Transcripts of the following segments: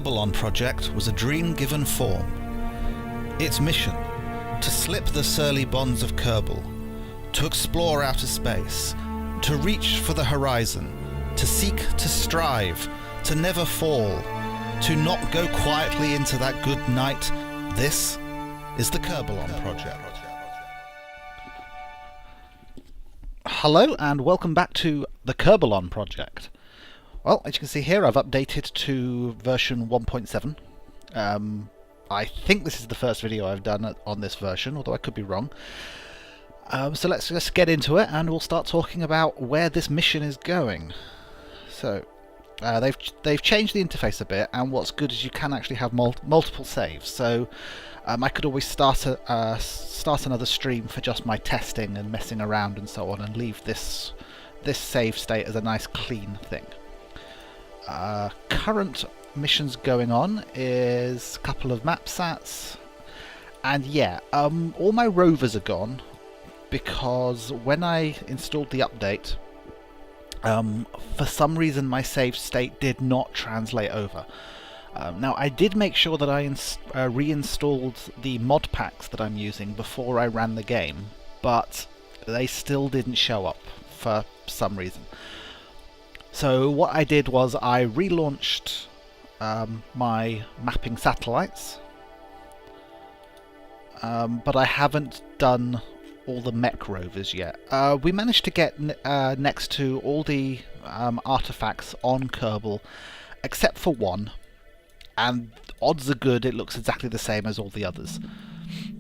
Kerbylon project was a dream given form. Its mission, to slip the surly bonds of Kerbal, to explore outer space, to reach for the horizon, to seek to strive, to never fall, to not go quietly into that good night. This is the Kerbylon project. Hello and welcome back to the Kerbylon project. Well, as you can see here, I've updated to version 1.7. I think this is the first video I've done on this version, although I could be wrong. So let's just get into it and we'll start talking about where this mission is going. So, they've changed the interface a bit, and what's good is you can actually have multiple saves. So I could always start another stream for just my testing and messing around and so on, and leave this save state as a nice clean thing. Current missions going on is a couple of map sats, and yeah, all my rovers are gone because when I installed the update, for some reason my save state did not translate over. Now I did make sure that I reinstalled the mod packs that I'm using before I ran the game, but they still didn't show up for some reason. So what I did was I relaunched my mapping satellites, but I haven't done all the mech rovers yet. We managed to get next to all the artifacts on Kerbal except for one, and odds are good it looks exactly the same as all the others.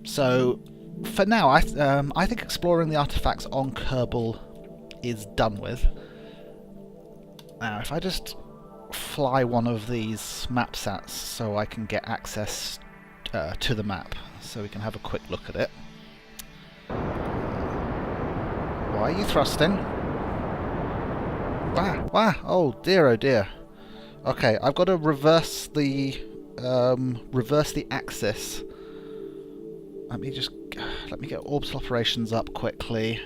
So for now I think exploring the artifacts on Kerbal is done with. Now if I just fly one of these map sats so I can get access to the map, so we can have a quick look at it. Why are you thrusting? Wah! Oh dear. Okay, I've got to reverse the axis. Let me get orbital operations up quickly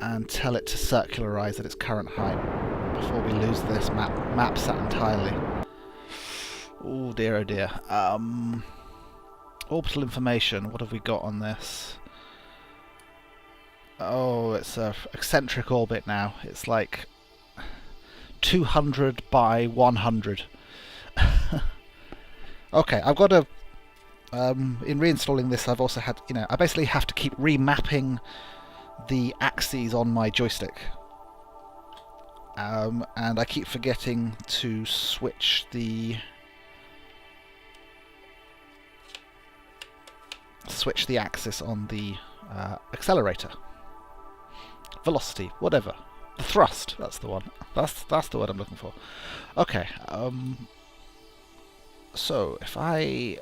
and tell it to circularize at its current height before we lose this map sat entirely. Oh dear. Orbital information, what have we got on this? Oh, it's a eccentric orbit now. It's like 200 by 100. Okay, I've got to... in reinstalling this, I've also had... I basically have to keep remapping the axes on my joystick. And I keep forgetting to switch the axis on the accelerator. Velocity, whatever. The thrust, that's the one. That's the word I'm looking for. Okay, so if I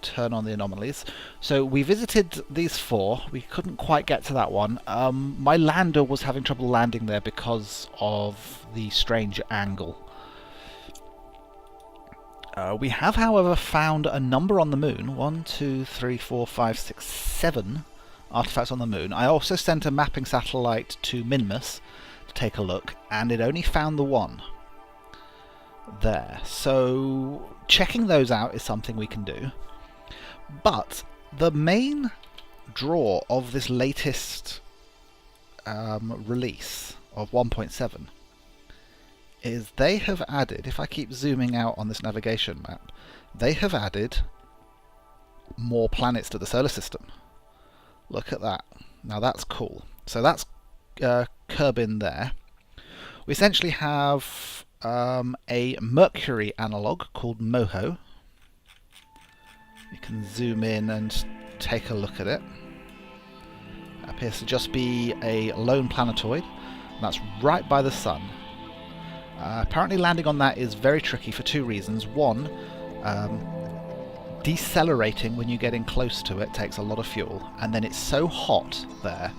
turn on the anomalies. So we visited these four. We couldn't quite get to that one. My lander was having trouble landing there because of the strange angle. We have, however, found a number on the moon. 1, 2, 3, 4, 5, 6, 7 artifacts on the moon. I also sent a mapping satellite to Minmus to take a look, and it only found the one there. So checking those out is something we can do. But the main draw of this latest release of 1.7 is they have added, if I keep zooming out on this navigation map, they have added more planets to the solar system. Look at that. Now that's cool. So that's Kerbin there. We essentially have a Mercury analog called Moho. You can zoom in and take a look at it. It appears to just be a lone planetoid, and that's right by the sun. Apparently landing on that is very tricky for two reasons. One, decelerating when you're getting close to it takes a lot of fuel, and then it's so hot there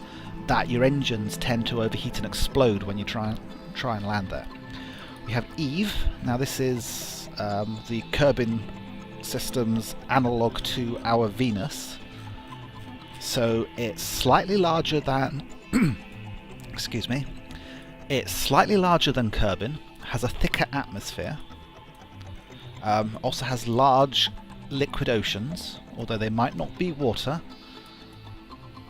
that your engines tend to overheat and explode when you try and land there. We have Eve. Now this is the Kerbin system's analog to our Venus. So it's slightly larger than excuse me. It's slightly larger than Kerbin, has a thicker atmosphere, Also has large liquid oceans, although they might not be water.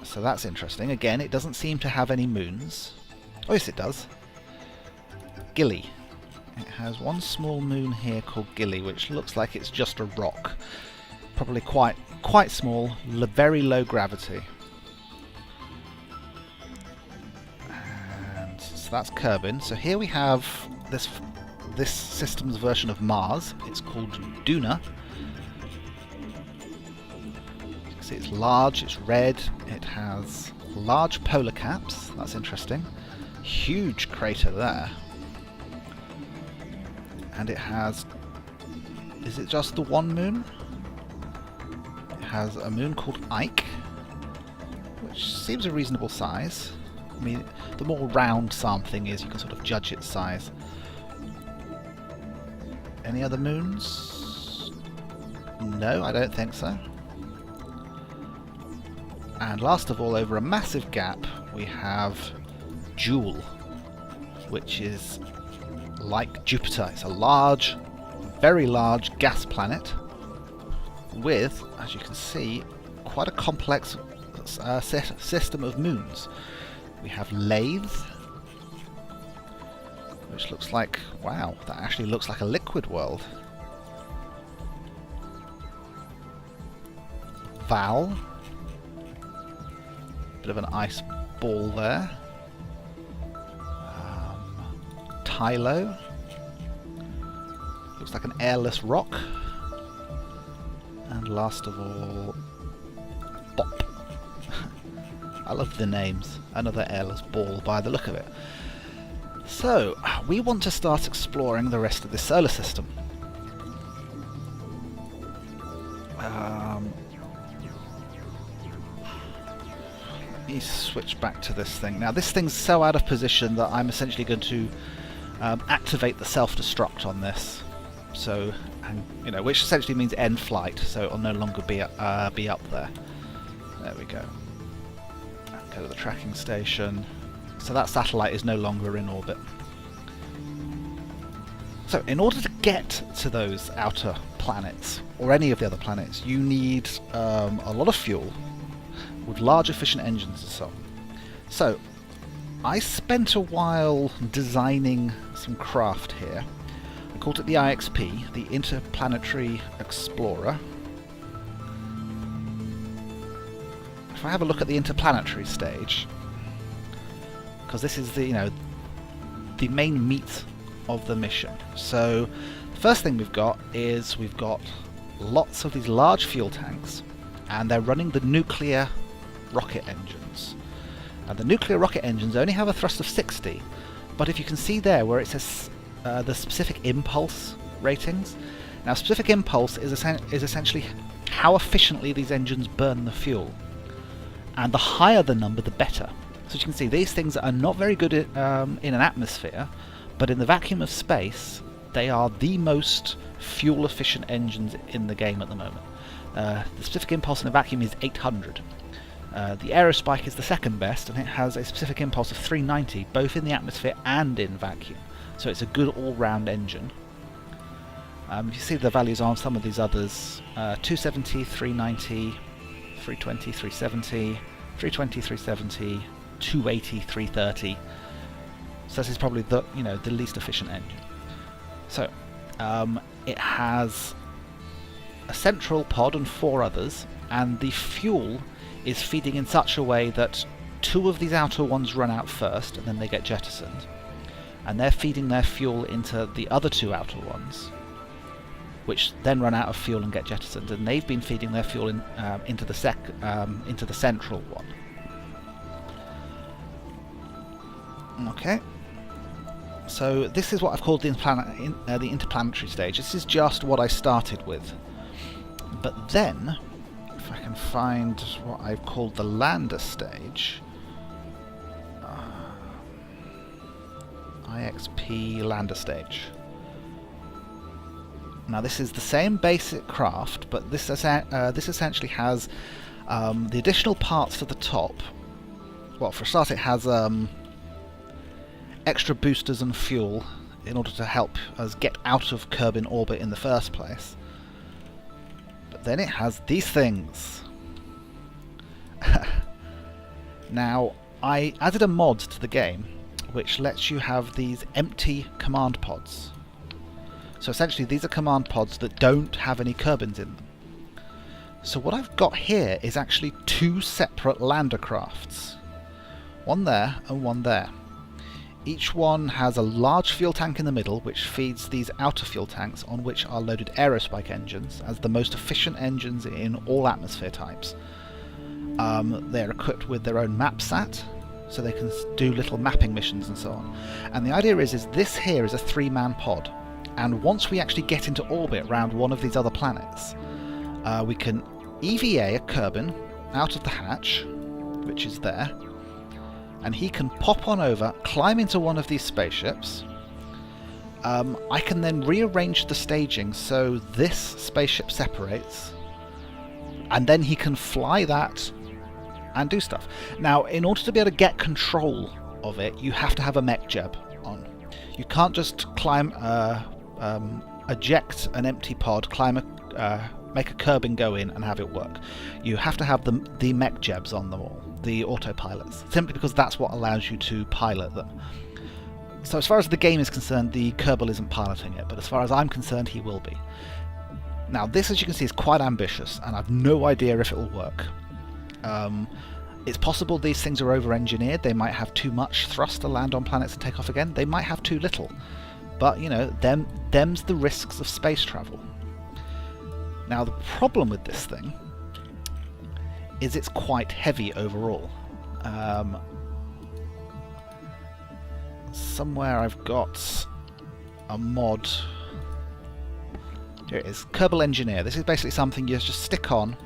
So that's interesting. Again, it doesn't seem to have any moons. Oh yes, it does. Gilly. It has one small moon here called Gilly, which looks like it's just a rock. Probably quite small, very low gravity. And so that's Kerbin. So here we have this system's version of Mars. It's called Duna. You can see it's large, it's red, it has large polar caps. That's interesting. Huge crater there. And it has... is it just the one moon? It has a moon called Ike, which seems a reasonable size. I mean, the more round something is, you can sort of judge its size. Any other moons? No, I don't think so. And last of all, over a massive gap, we have Jewel, which is like Jupiter. It's a large, very large gas planet with, as you can see, quite a complex system of moons. We have Lathe, which looks like, wow, that actually looks like a liquid world. Val, bit of an ice ball there. Tylo, looks like an airless rock. And last of all, Bop. I love the names. Another airless ball by the look of it. So, we want to start exploring the rest of the solar system. Let me switch back to this thing. Now, this thing's so out of position that I'm essentially going to activate the self-destruct on this. So, and which essentially means end flight. So it'll no longer be up there. There we go. Go to the tracking station. So that satellite is no longer in orbit. So in order to get to those outer planets, or any of the other planets, you need a lot of fuel with large efficient engines and so on. So I spent a while designing some craft here. I called it the IXP, the Interplanetary Explorer. If I have a look at the interplanetary stage, because this is the the main meat of the mission. So the first thing we've got lots of these large fuel tanks, and they're running the nuclear rocket engines. And the nuclear rocket engines only have a thrust of 60, but if you can see there where it says the specific impulse ratings, now specific impulse is essentially how efficiently these engines burn the fuel, and the higher the number the better. So as you can see, these things are not very good in an atmosphere, but in the vacuum of space they are the most fuel efficient engines in the game at the moment. The specific impulse in a vacuum is 800. The Aerospike is the second best, and it has a specific impulse of 390, both in the atmosphere and in vacuum. So it's a good all-round engine. You see the values on some of these others: 270, 390, 320, 370, 320, 370, 280, 330. So this is probably the the least efficient engine. So it has a central pod and 4 others, and the fuel is feeding in such a way that 2 of these outer ones run out first and then they get jettisoned, and they're feeding their fuel into the other 2 outer ones, which then run out of fuel and get jettisoned, and they've been feeding their fuel into the central one. Okay, so this is what I've called the interplanetary stage. This is just what I started with, but then if I can find what I've called the lander stage, IXP lander stage. Now this is the same basic craft, but this essentially has the additional parts to the top. Well, for a start, it has extra boosters and fuel in order to help us get out of Kerbin orbit in the first place. But then it has these things. Now, I added a mod to the game which lets you have these empty command pods. So essentially these are command pods that don't have any Kerbins in them. So what I've got here is actually two separate lander crafts. One there and one there. Each one has a large fuel tank in the middle which feeds these outer fuel tanks on which are loaded aerospike engines as the most efficient engines in all atmosphere types. They're equipped with their own map sat, so they can do little mapping missions and so on. And the idea is this here is a 3-man pod, and once we actually get into orbit around one of these other planets, we can EVA a Kerbin out of the hatch, which is there, and he can pop on over, climb into one of these spaceships. I can then rearrange the staging so this spaceship separates, and then he can fly that and do stuff. Now, in order to be able to get control of it, you have to have a mech jeb on. You can't just climb, eject an empty pod, make a Kerbin go in and have it work. You have to have the mech jebs on them all, the autopilots, simply because that's what allows you to pilot them. So as far as the game is concerned, the Kerbal isn't piloting it, but as far as I'm concerned, he will be. Now this, as you can see, is quite ambitious, and I've no idea if it will work. It's possible these things are over-engineered. They might have too much thrust to land on planets and take off again. They might have too little. But, you know, them's the risks of space travel. Now, the problem with this thing is it's quite heavy overall. Somewhere I've got a mod. Here it is, Kerbal Engineer. This is basically something you just stick on,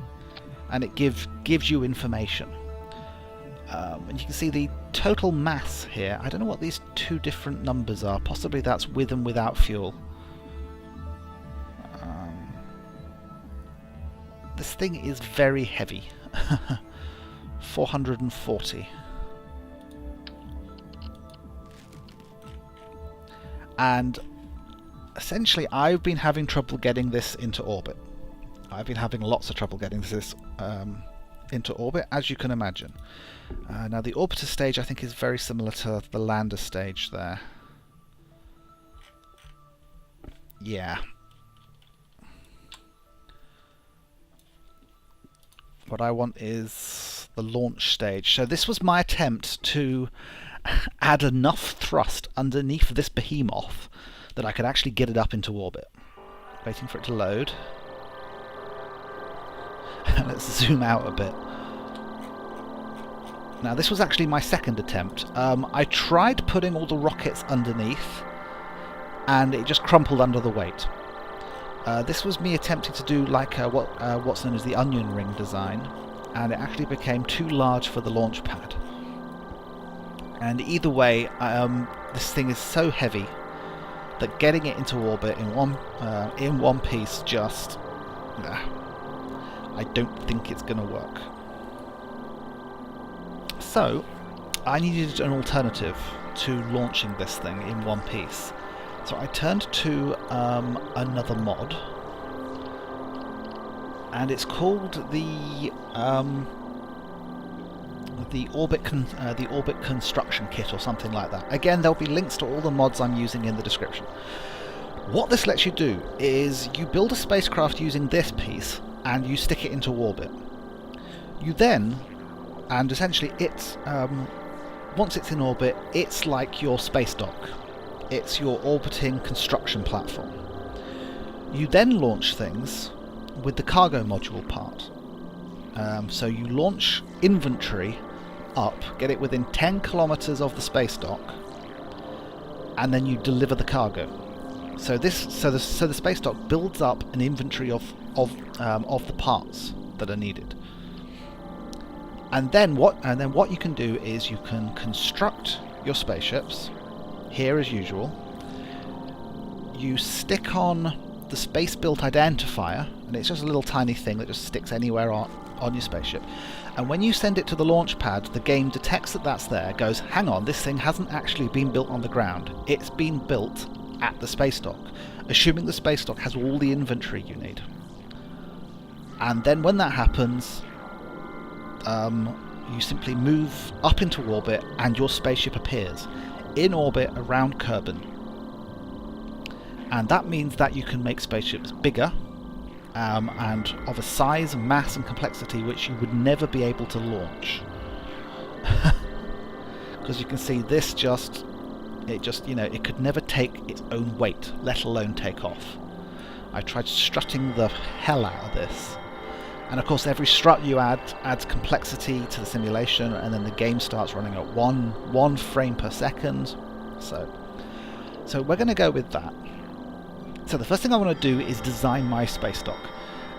and it gives you information. And you can see the total mass here. I don't know what these two different numbers are. Possibly that's with and without fuel. This thing is very heavy. 440. And essentially I've been having trouble getting this into orbit. I've been having lots of trouble getting this into orbit, as you can imagine. Now the orbiter stage I think is very similar to the lander stage there. Yeah. What I want is the launch stage. So this was my attempt to add enough thrust underneath this behemoth that I could actually get it up into orbit. Waiting for it to load. Let's zoom out a bit. Now this was actually my second attempt. I tried putting all the rockets underneath and it just crumpled under the weight. This was me attempting to do like what's known as the onion ring design, and it actually became too large for the launch pad. And either way, this thing is so heavy that getting it into orbit in one piece just, I don't think it's going to work. So I needed an alternative to launching this thing in one piece. So I turned to another mod, and it's called the orbit construction kit or something like that. Again, there'll be links to all the mods I'm using in the description. What this lets you do is you build a spacecraft using this piece and you stick it into orbit. You then, and essentially it's once it's in orbit, it's like your space dock. It's your orbiting construction platform. You then launch things with the cargo module part. So you launch inventory up, get it within 10 kilometers of the space dock, and then you deliver the cargo. So the space dock builds up an inventory of the parts that are needed. And then what you can do is you can construct your spaceships here as usual. You stick on the space built identifier, and it's just a little tiny thing that just sticks anywhere on your spaceship. And when you send it to the launch pad, the game detects that that's there, goes, hang on, this thing hasn't actually been built on the ground. It's been built at the space dock, assuming the space dock has all the inventory you need. And then when that happens, you simply move up into orbit and your spaceship appears in orbit around Kerbin. And that means that you can make spaceships bigger and of a size, mass and complexity which you would never be able to launch. Because you can see this it could never take its own weight, let alone take off. I tried strutting the hell out of this. And of course every strut you add adds complexity to the simulation, and then the game starts running at one frame per second. So we're going to go with that. So the first thing I want to do is design my space dock.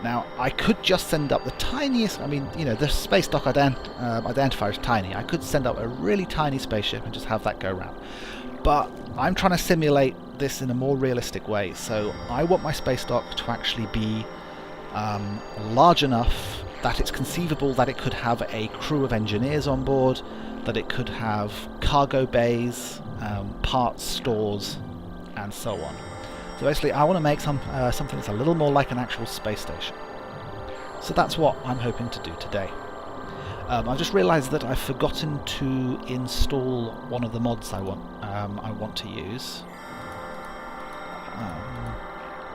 Now, I could just send up the tiniest, the space dock identifier is tiny. I could send up a really tiny spaceship and just have that go around. But I'm trying to simulate this in a more realistic way, so I want my space dock to actually be large enough that it's conceivable that it could have a crew of engineers on board, that it could have cargo bays, parts stores, and so on. So basically I want to make something that's a little more like an actual space station. So that's what I'm hoping to do today. I've just realised that I've forgotten to install one of the mods I want to use.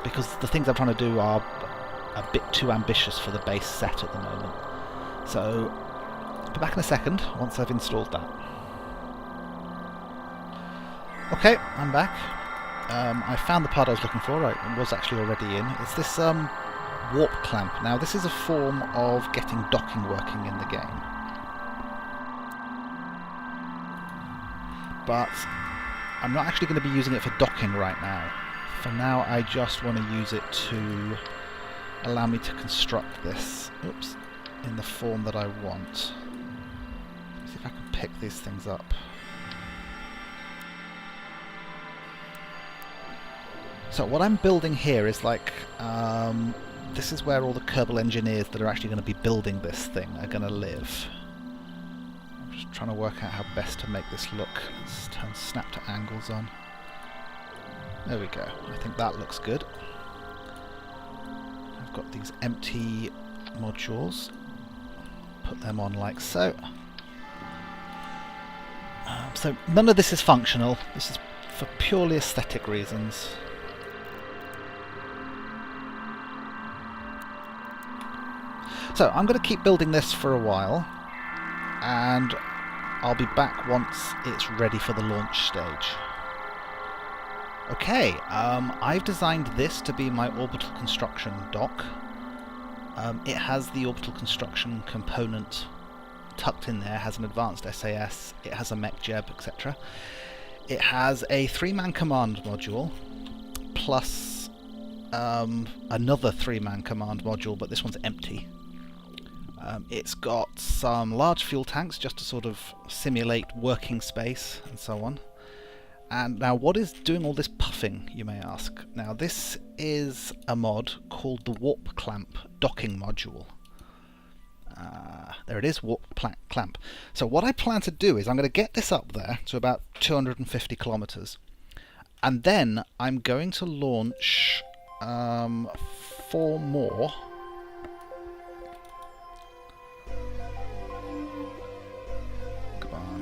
Because the things I'm trying to do are a bit too ambitious for the base set at the moment. So I'll be back in a second once I've installed that. Okay, I'm back. I found the part I was looking for. I was actually already in. It's this warp clamp. Now this is a form of getting docking working in the game. But I'm not actually going to be using it for docking right now. For now I just want to use it to allow me to construct this in the form that I want. See if I can pick these things up. So what I'm building here is this is where all the Kerbal engineers that are actually going to be building this thing are going to live. I'm just trying to work out how best to make this look. Let's turn snap to angles on. There we go. I think that looks good. I've got these empty modules. Put them on like so. So none of this is functional. This is for purely aesthetic reasons. So I'm going to keep building this for a while, and I'll be back once it's ready for the launch stage. Okay, I've designed this to be my orbital construction dock. It has the orbital construction component tucked in there, has an advanced SAS, it has a mech jeb, etc. It has a 3-man command module, plus another 3-man command module, but this one's empty. It's got some large fuel tanks just to sort of simulate working space and so on. And now what is doing all this puffing, you may ask? Now this is a mod called the Warp Clamp Docking Module. There it is, Warp Clamp. So what I plan to do is I'm going to get this up there to about 250 kilometers, and then I'm going to launch 4 more.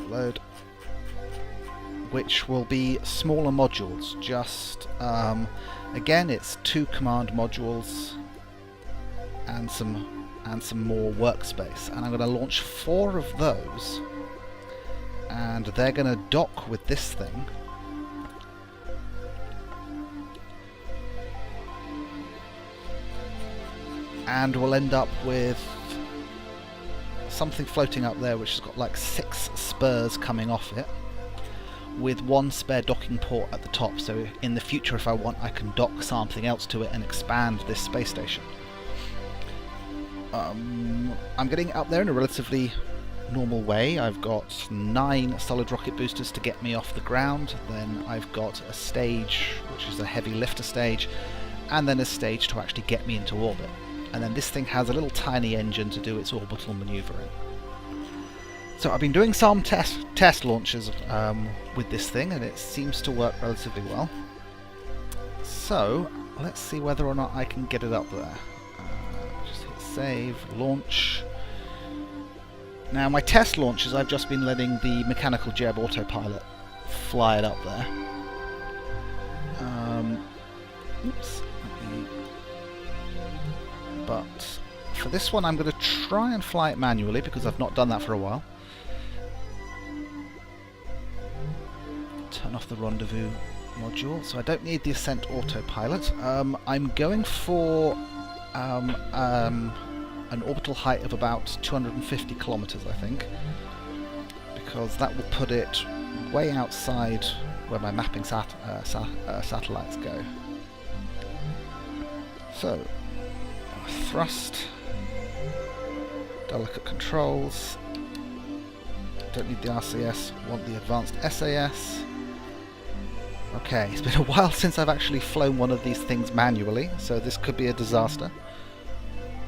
Load, which will be smaller modules. Just again, it's 2 command modules and some more workspace, and I'm going to launch 4 of those, and they're going to dock with this thing. And we'll end up with something floating up there which has got like 6 spurs coming off it, with 1 spare docking port at the top, so in the future if I want I can dock something else to it and expand this space station. I'm getting up there in a relatively normal way. I've got 9 solid rocket boosters to get me off the ground, then I've got a stage which is a heavy lifter stage, and then a stage to actually get me into orbit. And then this thing has a little tiny engine to do its orbital manoeuvring. So I've been doing some test launches with this thing, and it seems to work relatively well. So, let's see whether or not I can get it up there. Just hit save, launch. Now my test launches, I've just been letting the mechanical Jeb autopilot fly it up there. Oops. But for this one I'm going to try and fly it manually because I've not done that for a while. Turn off the rendezvous module, so I don't need the ascent autopilot. I'm going for an orbital height of about 250 kilometers, I think, because that will put it way outside where my mapping satellites go. So, thrust, delicate controls, don't need the RCS, want the advanced SAS. Okay, it's been a while since I've actually flown one of these things manually, so this could be a disaster.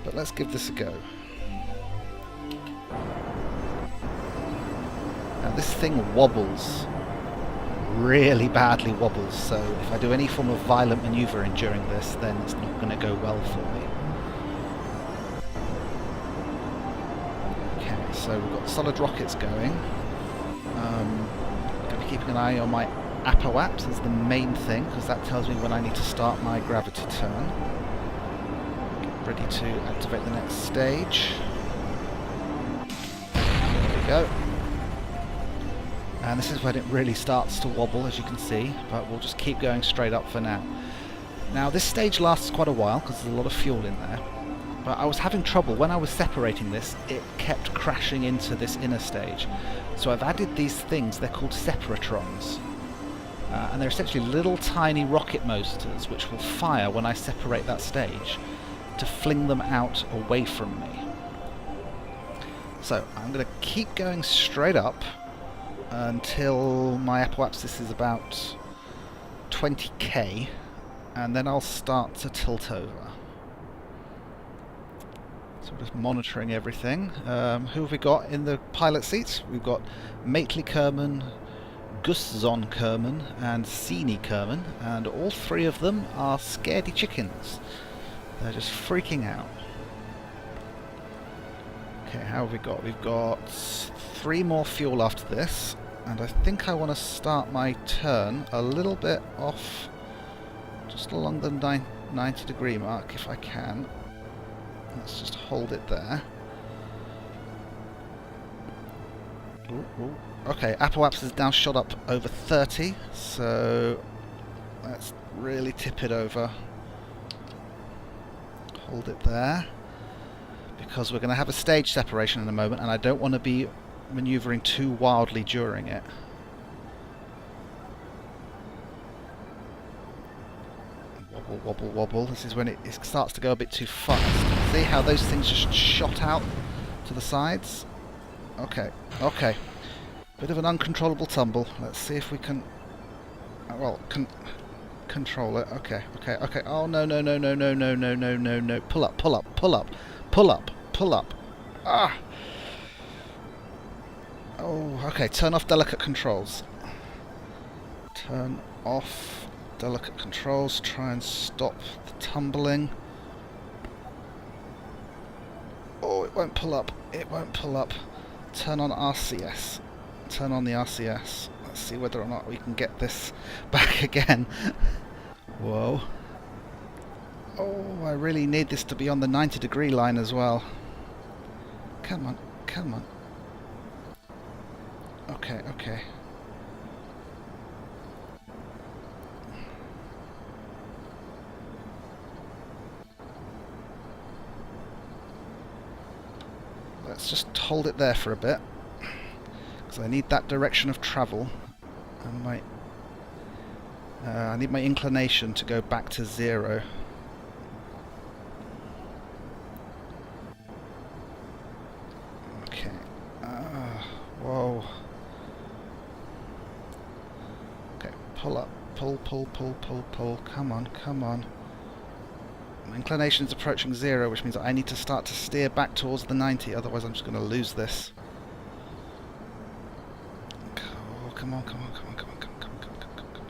But let's give this a go. Now this thing wobbles, really badly wobbles, so if I do any form of violent manoeuvring during this, then it's not going to go well for me. Okay, so we've got solid rockets going. Going to be keeping an eye on my apoaps as the main thing, because that tells me when I need to start my gravity turn. Ready to activate the next stage. There we go. And this is when it really starts to wobble, as you can see, but we'll just keep going straight up for now. Now this stage lasts quite a while because there's a lot of fuel in there, but I was having trouble when I was separating this. It kept crashing into this inner stage, so I've added these things. They're called separatrons. And they're essentially little tiny rocket motors which will fire when I separate that stage to fling them out away from me. So I'm going to keep going straight up until my apoapsis is about 20k, and then I'll start to tilt over. So we're just monitoring everything. Who have we got in the pilot seats? We've got Mately Kerman, Guszon Kerman and Sini Kerman, and all three of them are scaredy chickens. They're just freaking out. Okay, how have we got? We've got 3 more fuel after this, and I think I want to start my turn a little bit off, just along the 90 degree mark if I can. Let's just hold it there. Ooh, ooh. Okay, apoapsis is now shot up over 30, so let's really tip it over. Hold it there, because we're going to have a stage separation in a moment, and I don't want to be manoeuvring too wildly during it. Wobble, wobble, wobble. This is when it starts to go a bit too fast. See how those things just shot out to the sides? Okay, okay. Bit of an uncontrollable tumble. Let's see if we can... well, control it. Okay, okay, okay. Oh, no, no, no, no, no, no, no, no, no, no. Pull up, pull up, pull up, pull up, pull up. Ah! Oh, okay. Turn off delicate controls. Turn off delicate controls. Try and stop the tumbling. Oh, it won't pull up. It won't pull up. Turn on RCS. Turn on the RCS. Let's see whether or not we can get this back again. Whoa. Oh, I really need this to be on the 90 degree line as well. Come on, come on. Okay, okay. Let's just hold it there for a bit, because I need that direction of travel, and I need my inclination to go back to 0. Okay. Whoa. Okay, pull up. Pull, pull, pull, pull, pull. Come on, come on. My inclination is approaching 0, which means I need to start to steer back towards the 90, otherwise I'm just going to lose this. Oh, come on, come on, come on, come on, come on, come on, come on, come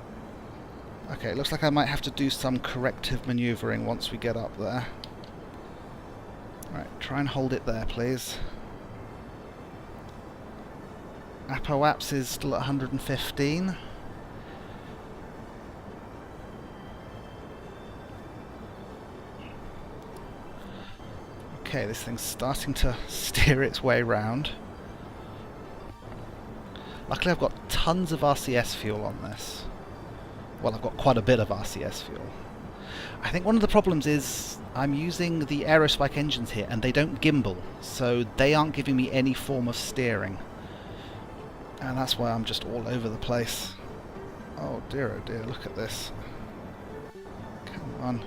on. Okay, looks like I might have to do some corrective manoeuvring once we get up there. Right, try and hold it there, please. Apoap's is still at 115. Okay, this thing's starting to steer its way round. Luckily I've got tons of RCS fuel on this. Well, I've got quite a bit of RCS fuel. I think one of the problems is I'm using the Aerospike engines here and they don't gimbal, so they aren't giving me any form of steering. And that's why I'm just all over the place. Oh dear, look at this. Come on.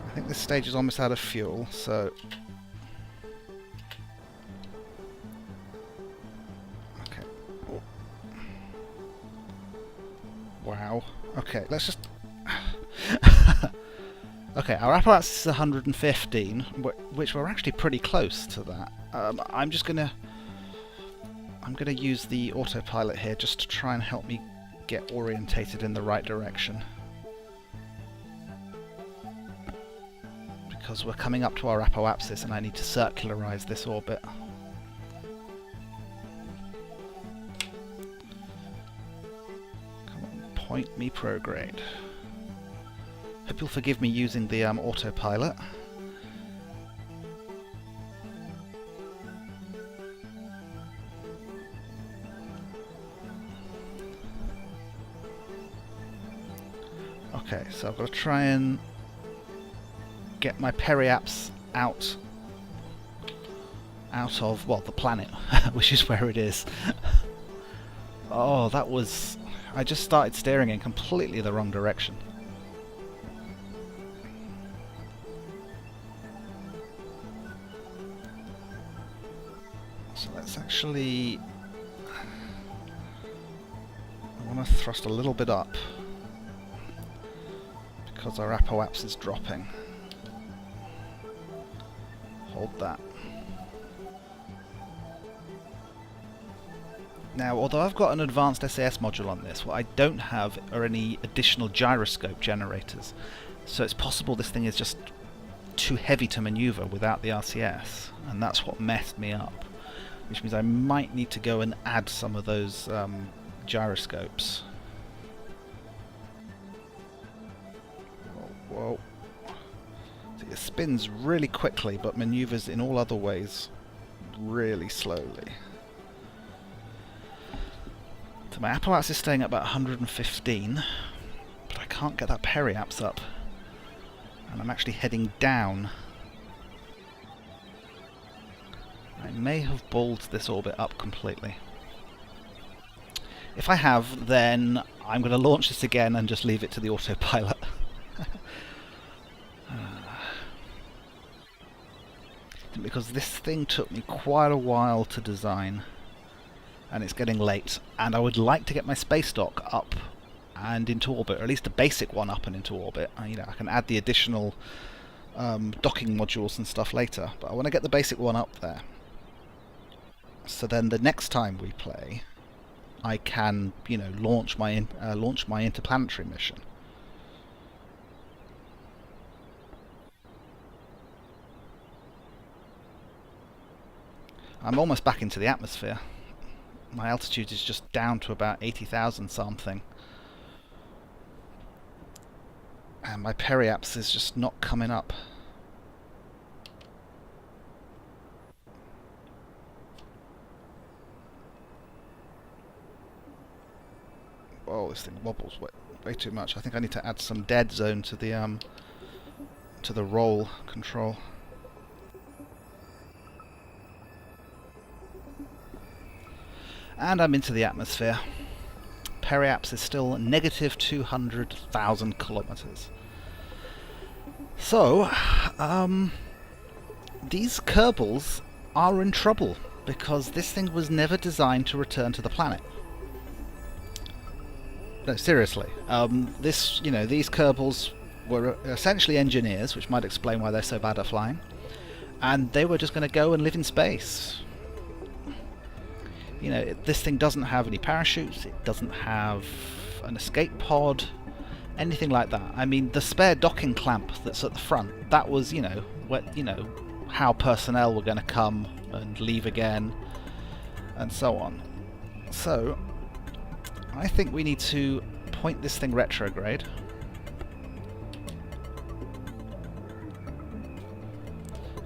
I think this stage is almost out of fuel, so... Okay. Oh. Wow. Okay, let's just... Okay, our apparatus is 115, which we're actually pretty close to that. I'm gonna use the autopilot here just to try and help me get orientated in the right direction. Because we're coming up to our apoapsis and I need to circularize this orbit. Come on, point me prograde. Hope you'll forgive me using the autopilot. Okay, so I've got to try and get my periaps out of, well, the planet, which is where it is. Oh, that was... I just started steering in completely the wrong direction. So let's actually... I want to thrust a little bit up because our apoaps is dropping. Hold that. Now, although I've got an advanced SAS module on this, what I don't have are any additional gyroscope generators. So it's possible this thing is just too heavy to maneuver without the RCS, and that's what messed me up. Which means I might need to go and add some of those gyroscopes. Whoa. See, it spins really quickly, but maneuvers in all other ways really slowly. So my apparatus is staying at about 115, but I can't get that periaps up. And I'm actually heading down. I may have balled this orbit up completely. If I have, then I'm going to launch this again and just leave it to the autopilot. Because this thing took me quite a while to design, and it's getting late, and I would like to get my space dock up and into orbit, or at least a basic one up and into orbit. You know, I can add the additional docking modules and stuff later, but I want to get the basic one up there. So then the next time we play, I can, you know, launch my interplanetary mission. I'm almost back into the atmosphere. My altitude is just down to about 80,000 something. And my periaps is just not coming up. Whoa, this thing wobbles way too much. I think I need to add some dead zone to the roll control. And I'm into the atmosphere. Periaps is still negative 200,000 kilometers. So, these Kerbals are in trouble because this thing was never designed to return to the planet. No, seriously. These Kerbals were essentially engineers, which might explain why they're so bad at flying, and they were just going to go and live in space. You know, this thing doesn't have any parachutes, it doesn't have an escape pod, anything like that. I mean, the spare docking clamp that's at the front, that was, you know, how personnel were going to come and leave again, and so on. So, I think we need to point this thing retrograde.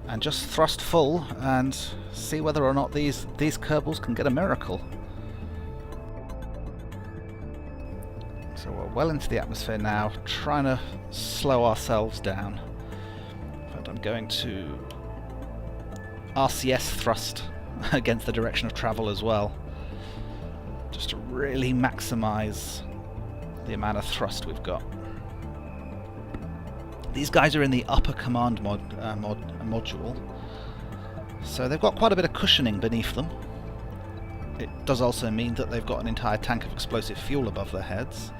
And just thrust full and see whether or not these Kerbals can get a miracle. So we're well into the atmosphere now, trying to slow ourselves down. In fact, I'm going to RCS thrust against the direction of travel as well, just to really maximise the amount of thrust we've got. These guys are in the upper command module, so they've got quite a bit of cushioning beneath them. It does also mean that they've got an entire tank of explosive fuel above their heads.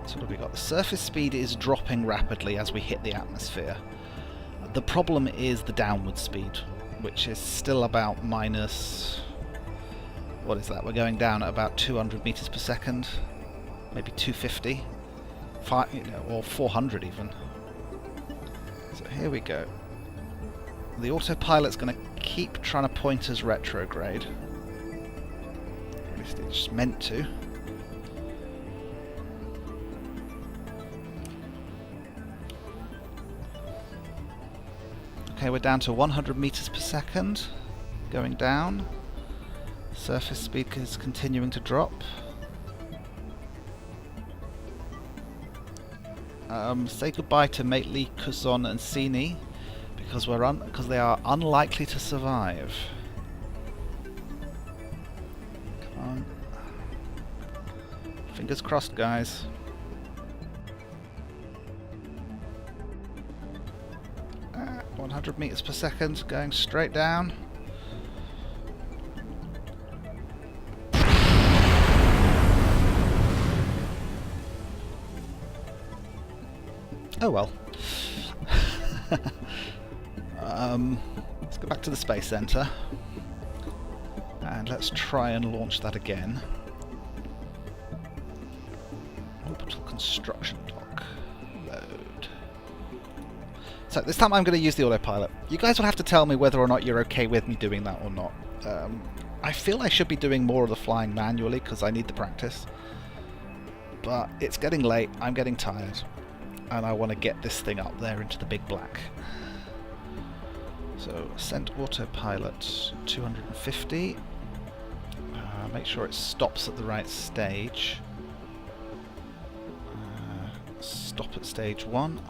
So what have we got? The surface speed is dropping rapidly as we hit the atmosphere. The problem is the downward speed, which is still about minus... what is that? We're going down at about 200 meters per second. Maybe 250, or 400 even. So here we go. The autopilot's going to keep trying to point us retrograde. At least it's meant to. Okay, we're down to 100 meters per second. Going down. Surface speed is continuing to drop. Say goodbye to Mately, Kuzon and Sini, because they are unlikely to survive. Come on. Fingers crossed, guys. Ah, 100 meters per second, going straight down. Oh well. Let's go back to the Space Center and let's try and launch that again. Orbital construction dock. Load. So this time I'm going to use the autopilot. You guys will have to tell me whether or not you're okay with me doing that or not. I feel I should be doing more of the flying manually because I need the practice. But it's getting late, I'm getting tired. And I want to get this thing up there into the big black. So, send autopilot 250. Make sure it stops at the right stage. Stop at stage 1.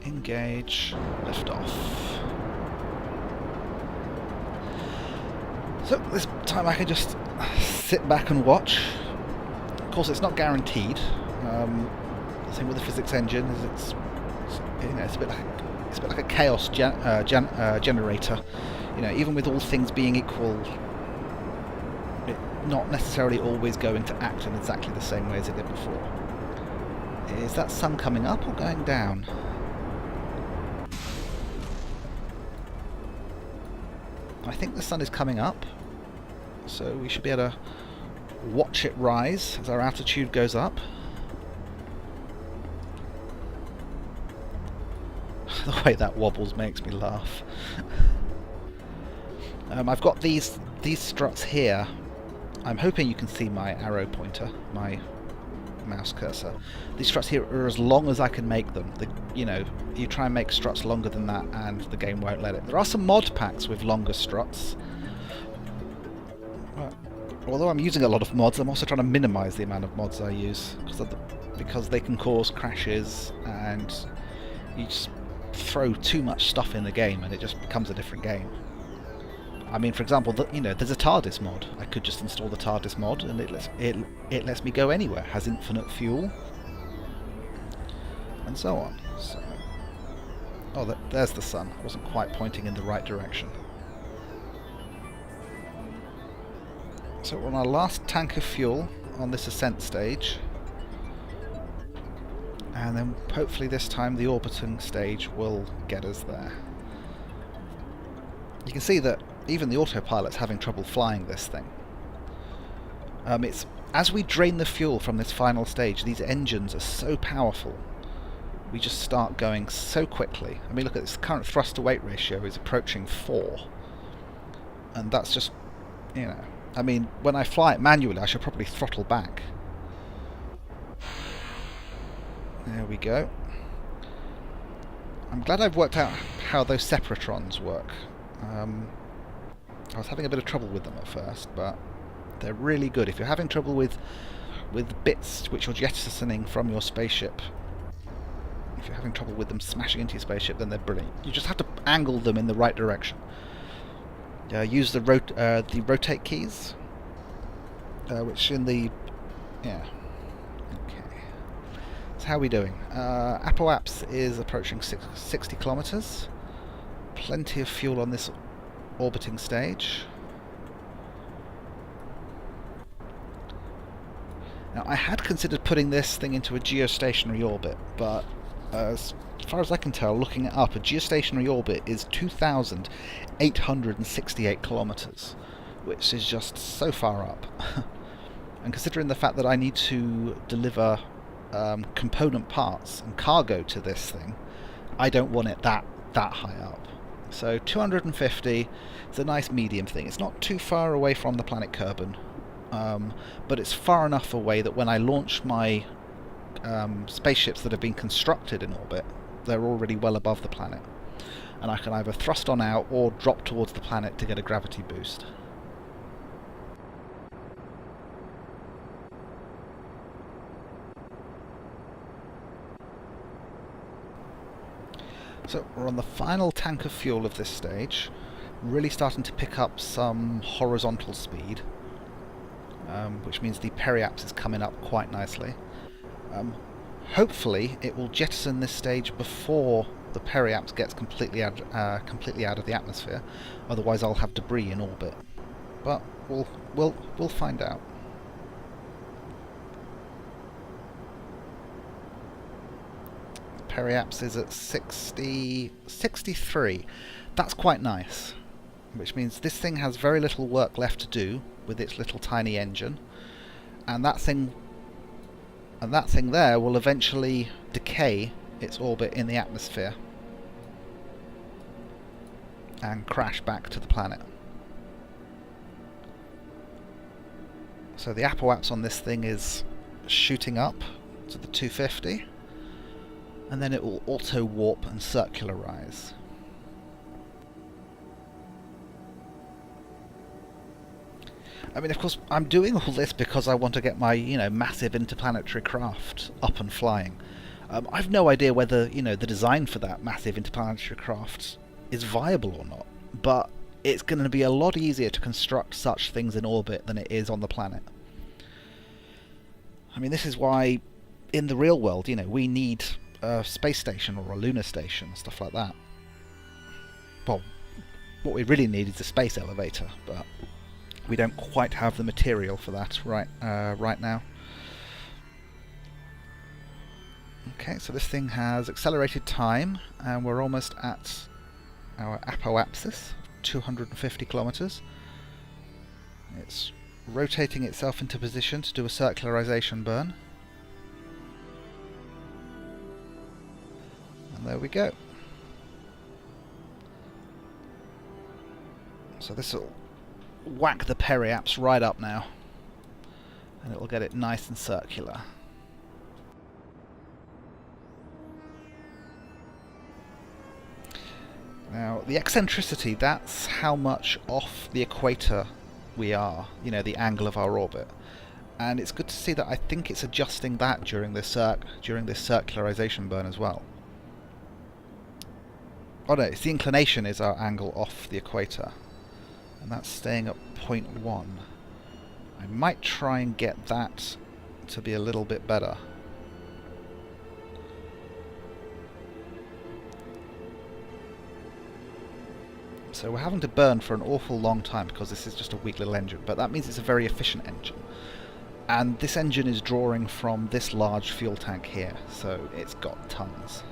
Engage. Lift off. So, this time I can just sit back and watch. Of course, it's not guaranteed. The thing with the physics engine is it's a bit like a chaos generator. You know, even with all things being equal, it's not necessarily always going to act in exactly the same way as it did before. Is that sun coming up or going down? I think the sun is coming up, so we should be able to watch it rise as our altitude goes up. The way that wobbles makes me laugh. I've got these struts here. I'm hoping you can see my arrow pointer, my mouse cursor. These struts here are as long as I can make them. You try and make struts longer than that and the game won't let it. There are some mod packs with longer struts. Although I'm using a lot of mods, I'm also trying to minimise the amount of mods I use because they can cause crashes and you just throw too much stuff in the game and it just becomes a different game. I mean, for example, there's a TARDIS mod. I could just install the TARDIS mod and it lets me go anywhere. It has infinite fuel and so on. So, there's the sun. I wasn't quite pointing in the right direction. So we're on our last tank of fuel on this ascent stage. And then hopefully this time the orbiting stage will get us there. You can see that even the autopilot's having trouble flying this thing. It's as we drain the fuel from this final stage, these engines are so powerful. We just start going so quickly. I mean, look at this current thrust-to-weight ratio is approaching 4. And that's just, you know... I mean, when I fly it manually, I should probably throttle back. There we go. I'm glad I've worked out how those separatrons work. I was having a bit of trouble with them at first, but they're really good. If you're having trouble with bits which you're jettisoning from your spaceship, if you're having trouble with them smashing into your spaceship, then they're brilliant. You just have to angle them in the right direction. Use the rotate keys, which in the... yeah. Okay. So how are we doing? Apoaps is approaching 60 kilometers. Plenty of fuel on this orbiting stage. Now, I had considered putting this thing into a geostationary orbit, but as far as I can tell, looking it up, a geostationary orbit is 2,868 kilometers, which is just so far up. And considering the fact that I need to deliver component parts and cargo to this thing, I don't want it that high up. So 250 is a nice medium thing. It's not too far away from the planet Kerbylon, but it's far enough away that when I launch my spaceships that have been constructed in orbit, they're already well above the planet. And I can either thrust on out or drop towards the planet to get a gravity boost. So we're on the final tank of fuel of this stage, really starting to pick up some horizontal speed, which means the periaps is coming up quite nicely. Hopefully it will jettison this stage before the periaps gets completely out of the atmosphere, otherwise I'll have debris in orbit. But we'll find out. Periaps is at 63. That's quite nice, which means this thing has very little work left to do with its little tiny engine, and that thing there will eventually decay its orbit in the atmosphere and crash back to the planet. So the apoaps on this thing is shooting up to the 250. And then it will auto-warp and circularize. I mean, of course, I'm doing all this because I want to get my, massive interplanetary craft up and flying. I've no idea whether, the design for that massive interplanetary craft is viable or not, but it's going to be a lot easier to construct such things in orbit than it is on the planet. I mean, this is why, in the real world, we need a space station or a lunar station, stuff like that. Well, what we really need is a space elevator, but we don't quite have the material for that right now. Okay, so this thing has accelerated time, and we're almost at our apoapsis, 250 kilometers. It's rotating itself into position to do a circularization burn. And there we go. So this will whack the periaps right up now, and it will get it nice and circular. Now, the eccentricity, that's how much off the equator we are, the angle of our orbit. And it's good to see that I think it's adjusting that during this circularization burn as well. Oh no, it's the inclination is our angle off the equator. And that's staying at 0.1. I might try and get that to be a little bit better. So we're having to burn for an awful long time because this is just a weak little engine, but that means it's a very efficient engine. And this engine is drawing from this large fuel tank here, so it's got tons.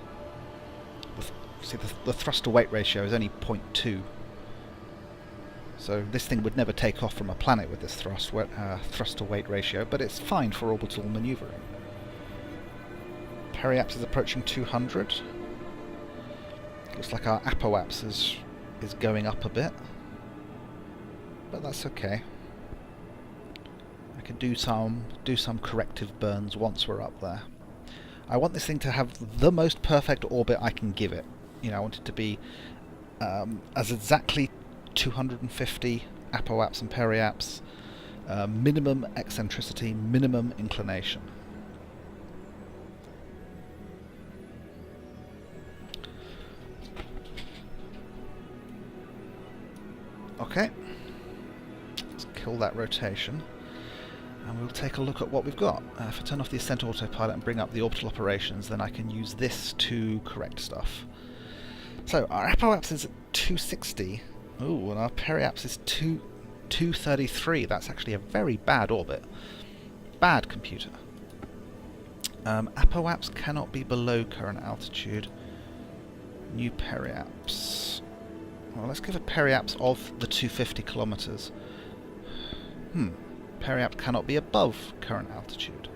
See, the thrust-to-weight ratio is only 0.2. So this thing would never take off from a planet with this thrust-to-weight ratio, but it's fine for orbital manoeuvring. Periaps is approaching 200. Looks like our apoaps is going up a bit, but that's okay. I can do some corrective burns once we're up there. I want this thing to have the most perfect orbit I can give it. You know, I want it to be as exactly 250 apoaps and periaps, minimum eccentricity, minimum inclination. Okay, let's kill that rotation, and we'll take a look at what we've got. If I turn off the Ascent Autopilot and bring up the orbital operations, then I can use this to correct stuff. So our apoaps is at 260. Ooh, and our periaps is 233. That's actually a very bad orbit. Bad computer. Apoaps cannot be below current altitude. New periaps. Well, let's give a periaps of the 250 kilometers. Periaps cannot be above current altitude.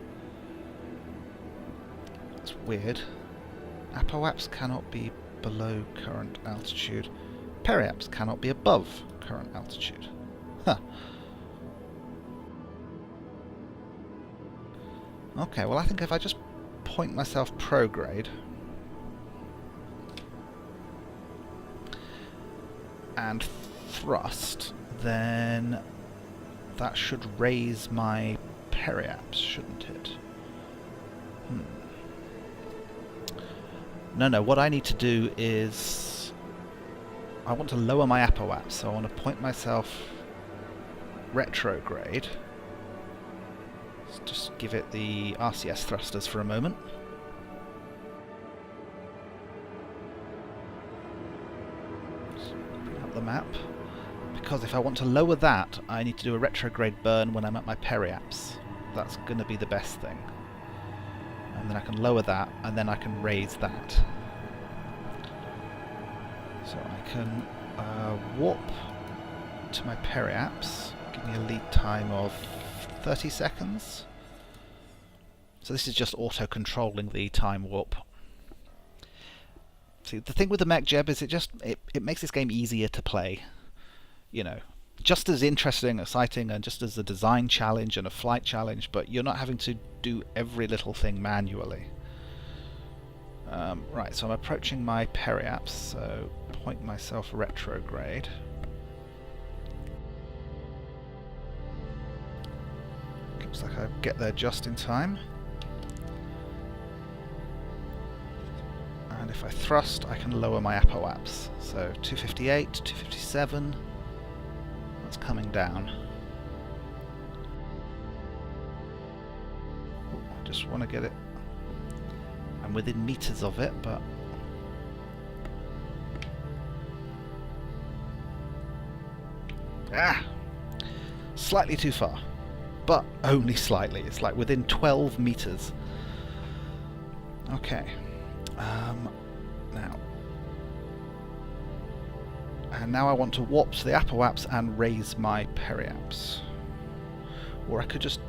That's weird. Apoaps cannot be below current altitude. Periaps cannot be above current altitude. Huh. Okay, well I think if I just point myself prograde and thrust, then that should raise my periaps, shouldn't it? No, what I need to do is I want to lower my apoaps, so I want to point myself retrograde. Let's just give it the RCS thrusters for a moment. Let's bring up the map. Because if I want to lower that, I need to do a retrograde burn when I'm at my periaps. That's going to be the best thing. And then I can lower that, and then I can raise that. So I can warp to my periaps, give me a lead time of 30 seconds. So this is just auto-controlling the time warp. See, the thing with the MechJeb is it makes this game easier to play. You know, just as interesting, exciting, and just as a design challenge and a flight challenge, but you're not having to do every little thing manually. Right, so I'm approaching my periaps, so point myself retrograde. Looks like I get there just in time. And if I thrust, I can lower my apoaps. So 258, 257. That's coming down. I just want to get it. I'm within meters of it, but slightly too far, but only slightly. It's like within 12 meters. Okay. Now I want to warp to the apoaps and raise my periaps. Or I could just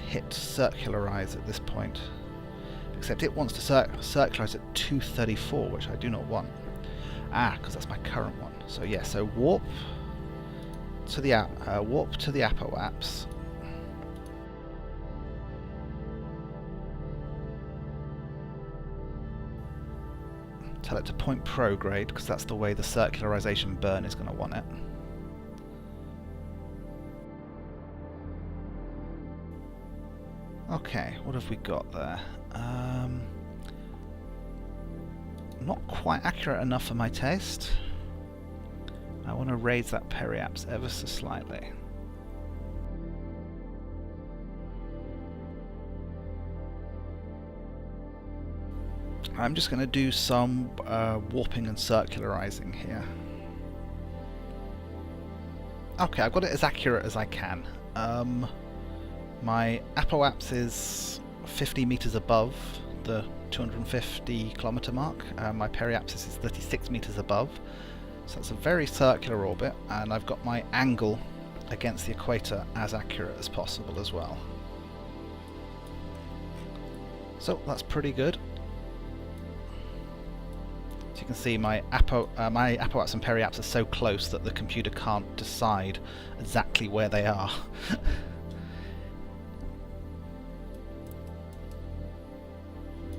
hit circularize at this point. Except it wants to circularize at 234, which I do not want. Because that's my current one. So yeah, so warp to the apoaps. Tell it to point prograde, because that's the way the circularization burn is going to want it. Okay, what have we got there? Not quite accurate enough for my taste. I want to raise that periaps ever so slightly. I'm just going to do some warping and circularizing here. Okay, I've got it as accurate as I can. My apoapse is 50 meters above the 250 kilometer mark. My periapsis is 36 meters above, so it's a very circular orbit, and I've got my angle against the equator as accurate as possible as well. So that's pretty good. So you can see my apoapse and periapse are so close that the computer can't decide exactly where they are.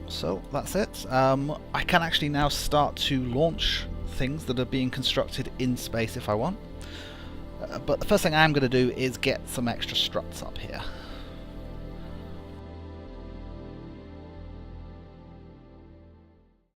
So that's it. I can actually now start to launch things that are being constructed in space if I want. But the first thing I'm going to do is get some extra struts up here.